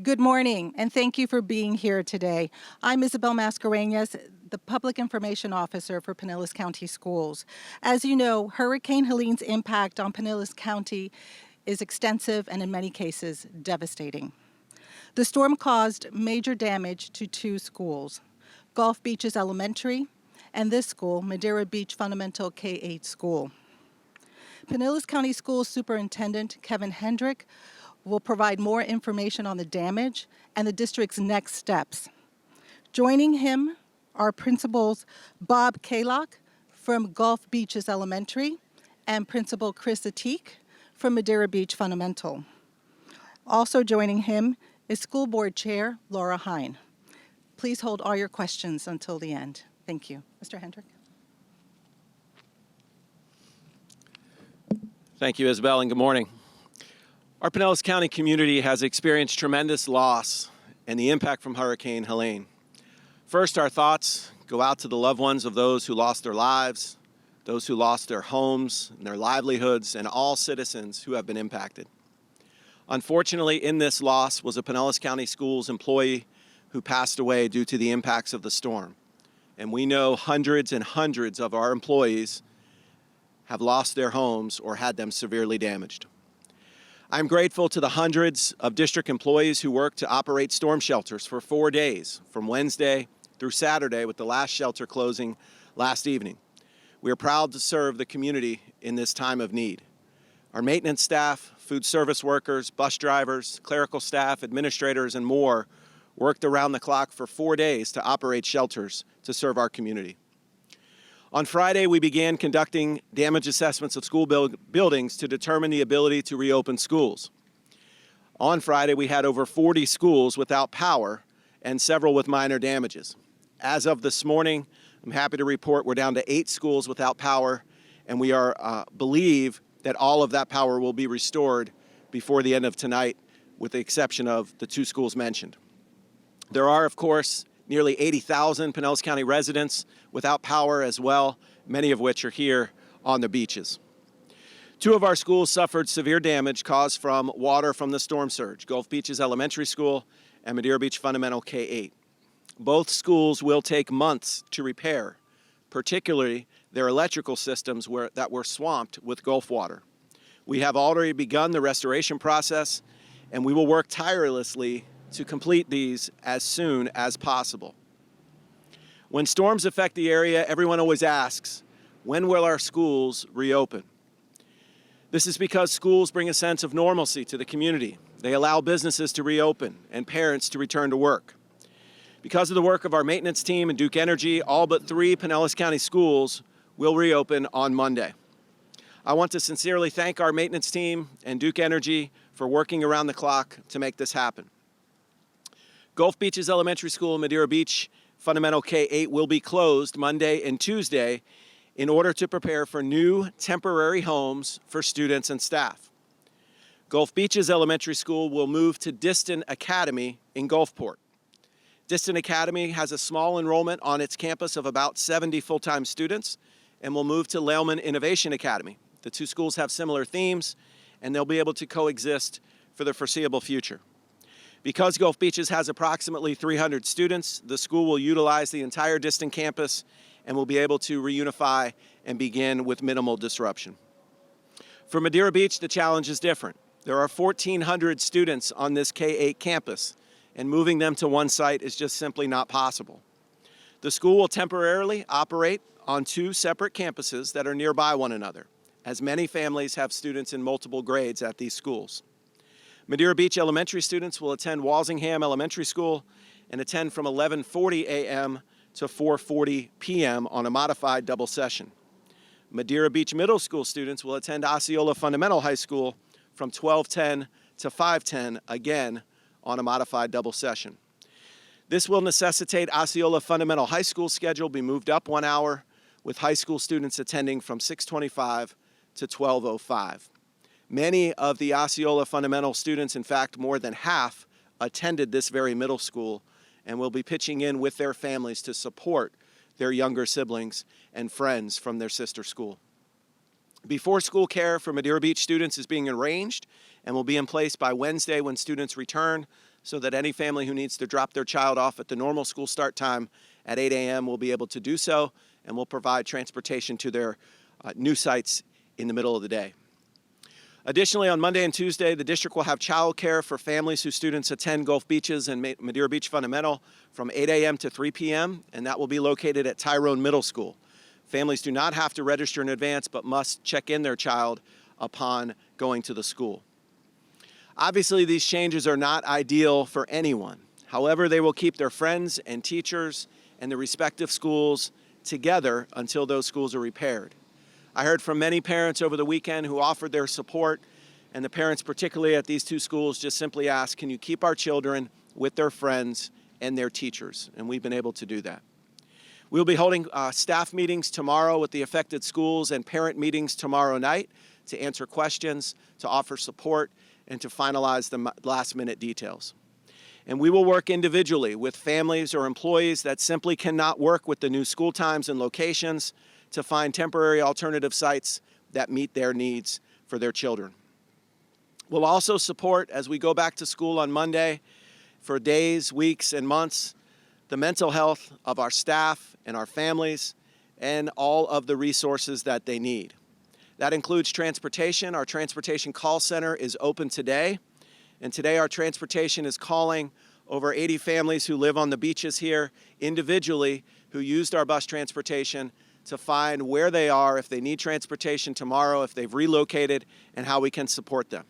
Good morning, and thank you for being here today. I'm Isabel Mascareñas, the Public Information Officer for Pinellas County Schools. As you know, Hurricane Helene's impact on Pinellas County is extensive and in many cases devastating. The storm caused major damage to two schools, Gulf Beaches Elementary and this school, Madeira Beach Fundamental K-8 School. Pinellas County Schools Superintendent Kevin Hendrick will provide more information on the damage and the district's next steps. Joining him are Principals Bob Kaylock from Gulf Beaches Elementary and Principal Chris Atik from Madeira Beach Fundamental. Also joining him is School Board Chair Laura Hine. Please hold all your questions until the end. Thank you. Mr. Hendrick. Thank you, Isabel, and good morning. Our Pinellas County community has experienced tremendous loss and the impact from Hurricane Helene. First, our thoughts go out to the loved ones of those who lost their lives, those who lost their homes and their livelihoods, and all citizens who have been impacted. Unfortunately, in this loss was a Pinellas County Schools employee who passed away due to the impacts of the storm. And we know hundreds and hundreds of our employees have lost their homes or had them severely damaged. I'm grateful to the hundreds of district employees who worked to operate storm shelters for 4 days, from Wednesday through Saturday, with the last shelter closing last evening. We are proud to serve the community in this time of need. Our maintenance staff, food service workers, bus drivers, clerical staff, administrators, and more worked around the clock for 4 days to operate shelters to serve our community. On Friday, we began conducting damage assessments of school buildings to determine the ability to reopen schools. On Friday, we had over 40 schools without power and several with minor damages. As of this morning, I'm happy to report we're down to 8 schools without power, and we believe that all of that power will be restored before the end of tonight, with the exception of the 2 schools mentioned. There are, of course, nearly 80,000 Pinellas County residents without power as well, many of which are here on the beaches. 2 of our schools suffered severe damage caused from water from the storm surge, Gulf Beaches Elementary School and Madeira Beach Fundamental K-8. Both schools will take months to repair, particularly their electrical systems that were swamped with Gulf water. We have already begun the restoration process, and we will work tirelessly to complete these as soon as possible. When storms affect the area, everyone always asks, when will our schools reopen? This is because schools bring a sense of normalcy to the community. They allow businesses to reopen and parents to return to work. Because of the work of our maintenance team and Duke Energy, all but 3 Pinellas County schools will reopen on Monday. I want to sincerely thank our maintenance team and Duke Energy for working around the clock to make this happen. Gulf Beaches Elementary School and Madeira Beach Fundamental K-8 will be closed Monday and Tuesday in order to prepare for new temporary homes for students and staff. Gulf Beaches Elementary School will move to Disston Academy in Gulfport. Disston Academy has a small enrollment on its campus of about 70 full-time students and will move to Lehman Innovation Academy. The 2 schools have similar themes, and they'll be able to coexist for the foreseeable future. Because Gulf Beaches has approximately 300 students, the school will utilize the entire Disston campus and will be able to reunify and begin with minimal disruption. For Madeira Beach, the challenge is different. There are 1,400 students on this K-8 campus, and moving them to one site is just simply not possible. The school will temporarily operate on 2 separate campuses that are nearby one another, as many families have students in multiple grades at these schools. Madeira Beach Elementary students will attend Walsingham Elementary School and attend from 11:40 a.m. to 4:40 p.m. on a modified double session. Madeira Beach Middle School students will attend Osceola Fundamental High School from 12:10 to 5:10, again on a modified double session. This will necessitate Osceola Fundamental High School schedule be moved up 1 hour, with high school students attending from 6:25 to 12:05. Many of the Osceola Fundamental students, in fact, more than half, attended this very middle school and will be pitching in with their families to support their younger siblings and friends from their sister school. Before school care for Madeira Beach students is being arranged and will be in place by Wednesday when students return so that any family who needs to drop their child off at the normal school start time at 8 a.m. will be able to do so, and we'll provide transportation to their new sites in the middle of the day. Additionally, on Monday and Tuesday, the district will have child care for families whose students attend Gulf Beaches and Madeira Beach Fundamental from 8 a.m. to 3 p.m., and that will be located at Tyrone Middle School. Families do not have to register in advance, but must check in their child upon going to the school. Obviously, these changes are not ideal for anyone. However, they will keep their friends and teachers and the respective schools together until those schools are repaired. I heard from many parents over the weekend who offered their support, and the parents, particularly at these two schools, just simply asked, can you keep our children with their friends and their teachers? And we've been able to do that. We'll be holding staff meetings tomorrow with the affected schools and parent meetings tomorrow night to answer questions, to offer support, and to finalize the last-minute details. And we will work individually with families or employees that simply cannot work with the new school times and locations to find temporary alternative sites that meet their needs for their children. We'll also support, as we go back to school on Monday, for days, weeks, and months, the mental health of our staff and our families and all of the resources that they need. That includes transportation. Our transportation call center is open today, and today our transportation is calling over 80 families who live on the beaches here individually who used our bus transportation to find where they are, if they need transportation tomorrow, if they've relocated, and how we can support them.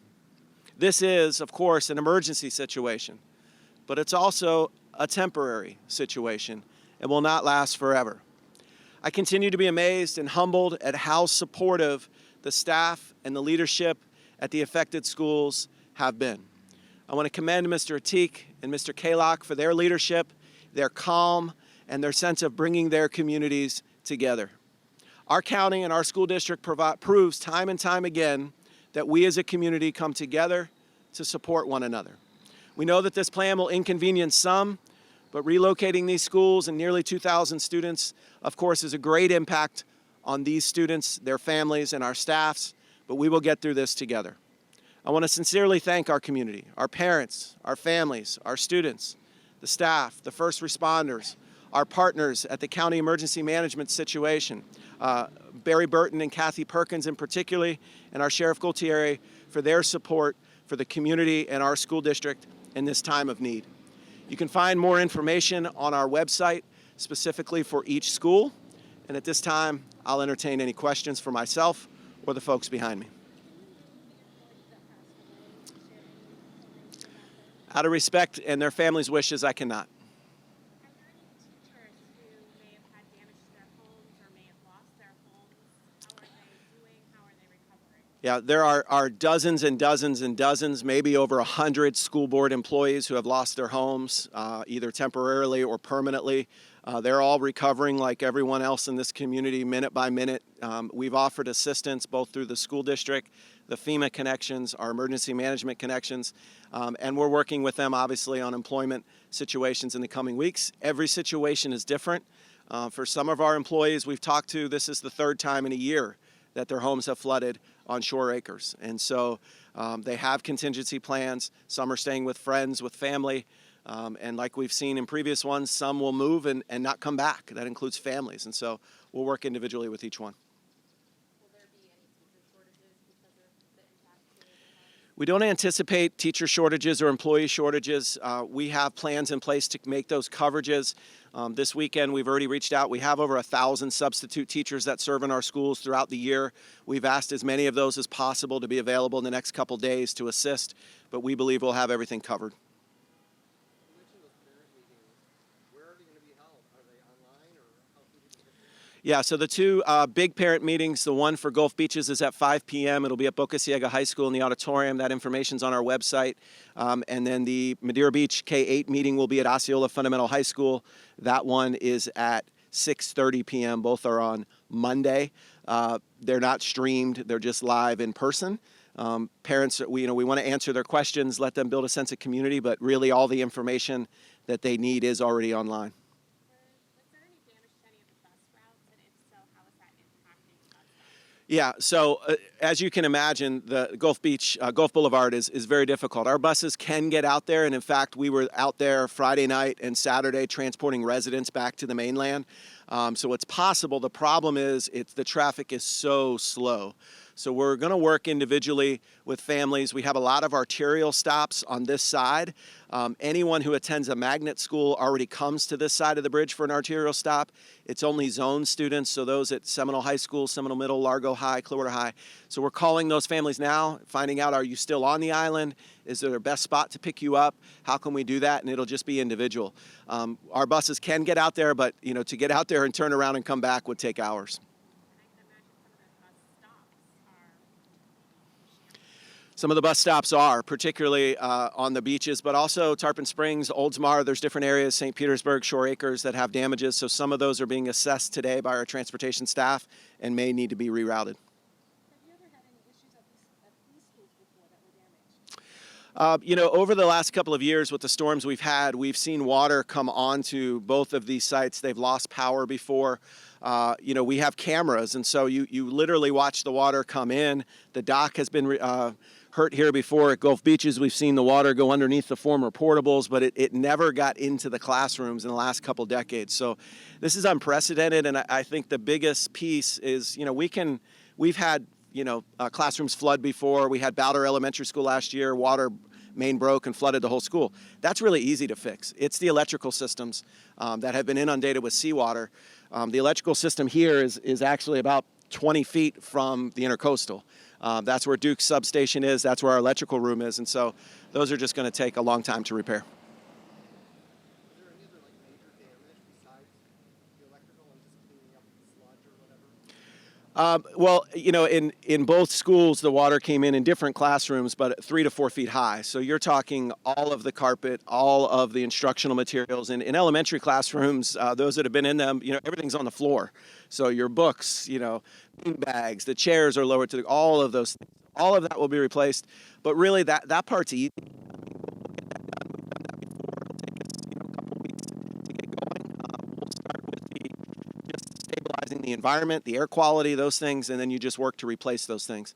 This is, of course, an emergency situation, but it's also a temporary situation and will not last forever. I continue to be amazed and humbled at how supportive the staff and the leadership at the affected schools have been. I want to commend Mr. Atik and Mr. Kalak for their leadership, their calm, and their sense of bringing their communities together. Our county and our school district proves time and time again that we as a community come together to support one another. We know that this plan will inconvenience some, but relocating these schools and nearly 2,000 students, of course, is a great impact on these students, their families, and our staffs, but we will get through this together. I want to sincerely thank our community, our parents, our families, our students, the staff, the first responders, our partners at the County Emergency Management Situation, Barry Burton and Kathy Perkins in particular, and our Sheriff Gaultieri for their support for the community and our school district in this time of need. You can find more information on our website specifically for each school, and at this time, I'll entertain any questions for myself or the folks behind me. Out of respect and their families' wishes, I cannot. Yeah, there are dozens and dozens and dozens, maybe over 100 school board employees who have lost their homes, either temporarily or permanently. They're all recovering like everyone else in this community, minute by minute. We've offered assistance both through the school district, the FEMA connections, our emergency management connections, and we're working with them, obviously, on employment situations in the coming weeks. Every situation is different. For some of our employees we've talked to, this is the third time in a year that their homes have flooded on shore acres. And so they have contingency plans. Some are staying with friends, with family. And like we've seen in previous ones, some will move and not come back. That includes families. And so we'll work individually with each one. Will there be any teacher shortages because of the impact? We don't anticipate teacher shortages or employee shortages. We have plans in place to make those coverages. This weekend, we've already reached out. We have over 1,000 substitute teachers that serve in our schools throughout the year. We've asked as many of those as possible to be available in the next couple days to assist, but we believe we'll have everything covered. You mentioned those parent meetings. Where are they going to be held? Are they online or how can people get there? Yeah, so the two big parent meetings, the one for Gulf Beaches is at 5 p.m. It'll be at Boca Ciega High School in the auditorium. That information's on our website. And then the Madeira Beach K-8 meeting will be at Osceola Fundamental High School. That one is at 6:30 p.m. Both are on Monday. They're not streamed. They're just live in person. Parents, we want to answer their questions, let them build a sense of community, but really all the information that they need is already online. Was there any damage to any of the bus routes? And if so, how is that impacting bus routes? Yeah, so as you can imagine, the Gulf Boulevard is very difficult. Our buses can get out there, and in fact, we were out there Friday night and Saturday transporting residents back to the mainland. So it's possible. The problem is the traffic is so slow. So we're going to work individually with families. We have a lot of arterial stops on this side. Anyone who attends a magnet school already comes to this side of the bridge for an arterial stop. It's only zone students, so those at Seminole High School, Seminole Middle, Largo High, Clearwater High. So we're calling those families now, finding out, are you still on the island? Is there a best spot to pick you up? How can we do that? And it'll just be individual. Our buses can get out there, but to get out there and turn around and come back would take hours. Some of the bus stops are, particularly on the beaches, but also Tarpon Springs, Oldsmar. There's different areas, St. Petersburg, Shore Acres, that have damages. So some of those are being assessed today by our transportation staff and may need to be rerouted. Have you ever had any issues at these schools before that were damaged? Over the last couple of years with the storms we've had, we've seen water come onto both of these sites. They've lost power before. We have cameras, and so you literally watch the water come in. The dock has been hurt here before at Gulf Beaches. We've seen the water go underneath the former portables, but it never got into the classrooms in the last couple decades. So this is unprecedented, and I think the biggest piece is, we've had, classrooms flood before. We had Bowder Elementary School last year, water main broke and flooded the whole school. That's really easy to fix. It's the electrical systems that have been inundated with seawater. The electrical system here is actually about 20 feet from the intercoastal. That's where Duke's substation is. That's where our electrical room is. And so those are just going to take a long time to repair. Is there any other major damage besides the electrical and just cleaning up the sludge or whatever? In both schools, the water came in different classrooms, but 3 to 4 feet high. So you're talking all of the carpet, all of the instructional materials. And in elementary classrooms, those that have been in them, everything's on the floor. So your books, bean bags, the chairs are lowered to all of those things. All of that will be replaced. But really, that part's easy. We'll get that done. We've done that before. It'll take us, a couple weeks to get going. We'll start with just stabilizing the environment, the air quality, those things, and then you just work to replace those things.